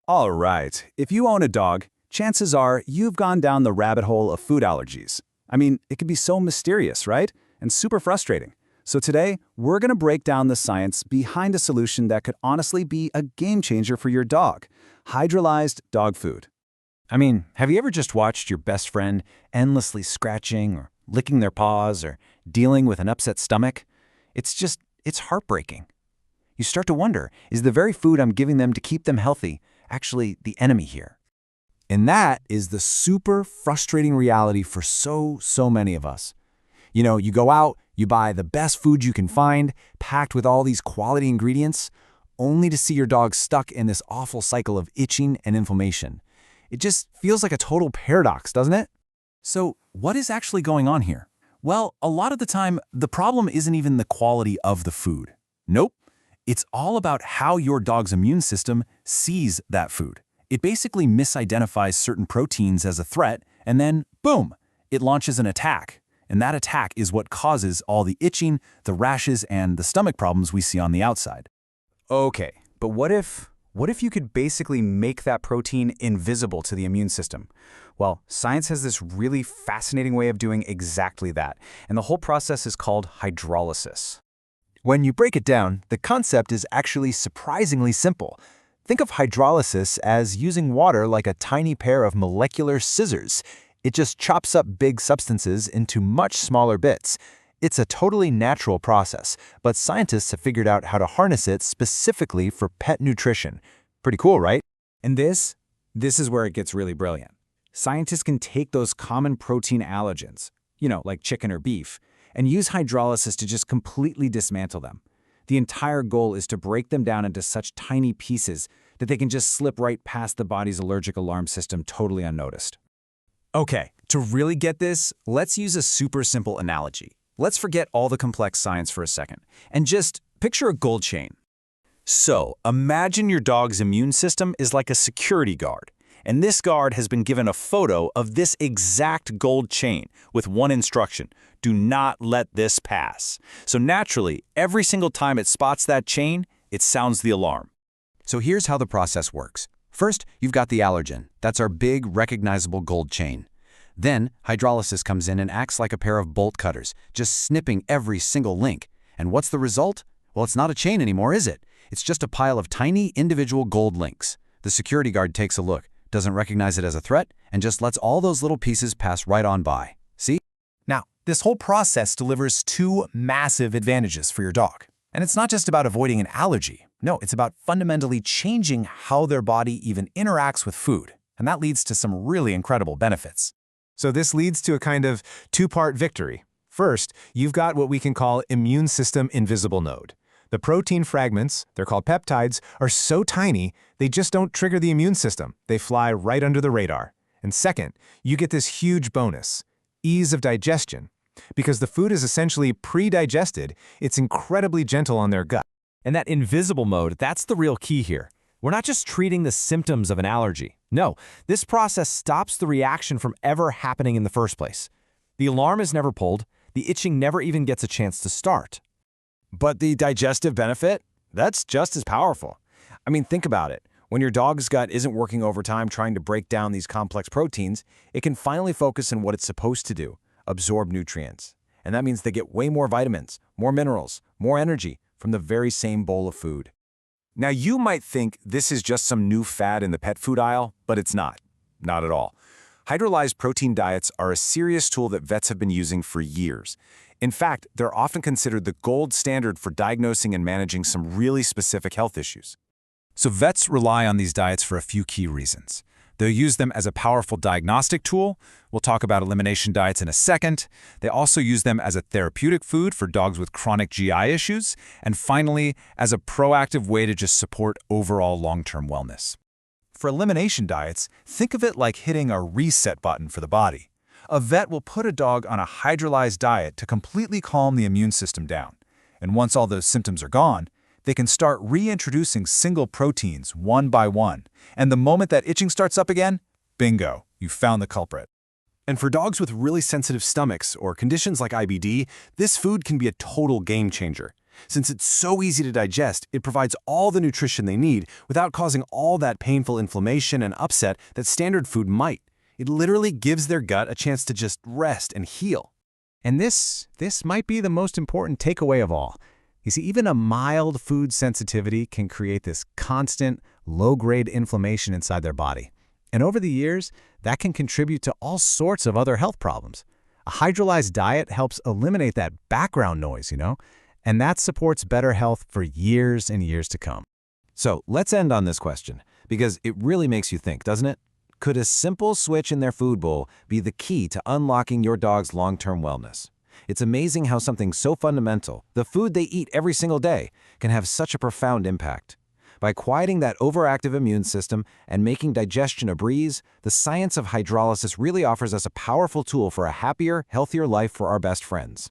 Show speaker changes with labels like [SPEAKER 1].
[SPEAKER 1] All right, if you own a dog, chances are you've gone down the rabbit hole of food allergies. I mean, it can be so mysterious, right? And super frustrating. So today, we're going to break down the science behind a solution that could honestly be a game changer for your dog: hydrolyzed dog food. I mean, have you ever just watched your best friend endlessly scratching or licking their paws or dealing with an upset stomach? It's heartbreaking. You start to wonder, is the very food I'm giving them to keep them healthy actually the enemy here? And that is the super frustrating reality for so many of us. You know, you go out, you buy the best food you can find, packed with all these quality ingredients, only to see your dog stuck in this awful cycle of itching and inflammation. It just feels like a total paradox, doesn't it? So, what is actually going on here? Well, a lot of the time, the problem isn't even the quality of the food. Nope. It's all about how your dog's immune system sees that food. It basically misidentifies certain proteins as a threat, and then, boom, it launches an attack. And that attack is what causes all the itching, the rashes, and the stomach problems we see on the outside.
[SPEAKER 2] Okay, but what if you could basically make that protein invisible to the immune system? Well, science has this really fascinating way of doing exactly that, and the whole process is called hydrolysis.
[SPEAKER 3] When you break it down, the concept is actually surprisingly simple. Think of hydrolysis as using water like a tiny pair of molecular scissors. It just chops up big substances into much smaller bits. It's a totally natural process, but scientists have figured out how to harness it specifically for pet nutrition. Pretty cool, right?
[SPEAKER 2] And this is where it gets really brilliant. Scientists can take those common protein allergens, like chicken or beef, and use hydrolysis to just completely dismantle them. The entire goal is to break them down into such tiny pieces that they can just slip right past the body's allergic alarm system totally unnoticed. Okay, to really get this, let's use a super simple analogy. Let's forget all the complex science for a second, and just picture a gold chain. So, imagine your dog's immune system is like a security guard, and this guard has been given a photo of this exact gold chain with one instruction: do not let this pass. So naturally, every single time it spots that chain, it sounds the alarm.
[SPEAKER 3] So here's how the process works. First, you've got the allergen. That's our big, recognizable gold chain. Then, hydrolysis comes in and acts like a pair of bolt cutters, just snipping every single link. And what's the result? Well, it's not a chain anymore, is it? It's just a pile of tiny, individual gold links. The security guard takes a look, doesn't recognize it as a threat, and just lets all those little pieces pass right on by. See?
[SPEAKER 4] Now, this whole process delivers two massive advantages for your dog. And it's not just about avoiding an allergy. No, it's about fundamentally changing how their body even interacts with food. And that leads to some really incredible benefits.
[SPEAKER 5] So this leads to a kind of two-part victory. First, you've got what we can call immune system invisible node. The protein fragments, they're called peptides, are so tiny, they just don't trigger the immune system. They fly right under the radar. And second, you get this huge bonus: ease of digestion. Because the food is essentially pre-digested, it's incredibly gentle on their gut.
[SPEAKER 4] And that invisible mode, that's the real key here. We're not just treating the symptoms of an allergy. No, this process stops the reaction from ever happening in the first place. The alarm is never pulled, the itching never even gets a chance to start.
[SPEAKER 2] But the digestive benefit? That's just as powerful. I mean, think about it. When your dog's gut isn't working overtime trying to break down these complex proteins, it can finally focus on what it's supposed to do: absorb nutrients. And that means they get way more vitamins, more minerals, more energy from the very same bowl of food. Now, you might think this is just some new fad in the pet food aisle, but it's not. Not at all. Hydrolyzed protein diets are a serious tool that vets have been using for years. In fact, they're often considered the gold standard for diagnosing and managing some really specific health issues. So vets rely on these diets for a few key reasons. They'll use them as a powerful diagnostic tool. We'll talk about elimination diets in a second. They also use them as a therapeutic food for dogs with chronic GI issues. And finally, as a proactive way to just support overall long-term wellness. For elimination diets, think of it like hitting a reset button for the body. A vet will put a dog on a hydrolyzed diet to completely calm the immune system down. And once all those symptoms are gone, they can start reintroducing single proteins one by one. And the moment that itching starts up again, bingo, you found the culprit. And for dogs with really sensitive stomachs or conditions like IBD, this food can be a total game changer. Since it's so easy to digest, it provides all the nutrition they need without causing all that painful inflammation and upset that standard food might. It literally gives their gut a chance to just rest and heal.
[SPEAKER 5] And this might be the most important takeaway of all. You see, even a mild food sensitivity can create this constant, low-grade inflammation inside their body. And over the years, that can contribute to all sorts of other health problems. A hydrolyzed diet helps eliminate that background noise, and that supports better health for years and years to come.
[SPEAKER 2] So let's end on this question, because it really makes you think, doesn't it? Could a simple switch in their food bowl be the key to unlocking your dog's long-term wellness? It's amazing how something so fundamental, the food they eat every single day, can have such a profound impact. By quieting that overactive immune system and making digestion a breeze, the science of hydrolysis really offers us a powerful tool for a happier, healthier life for our best friends.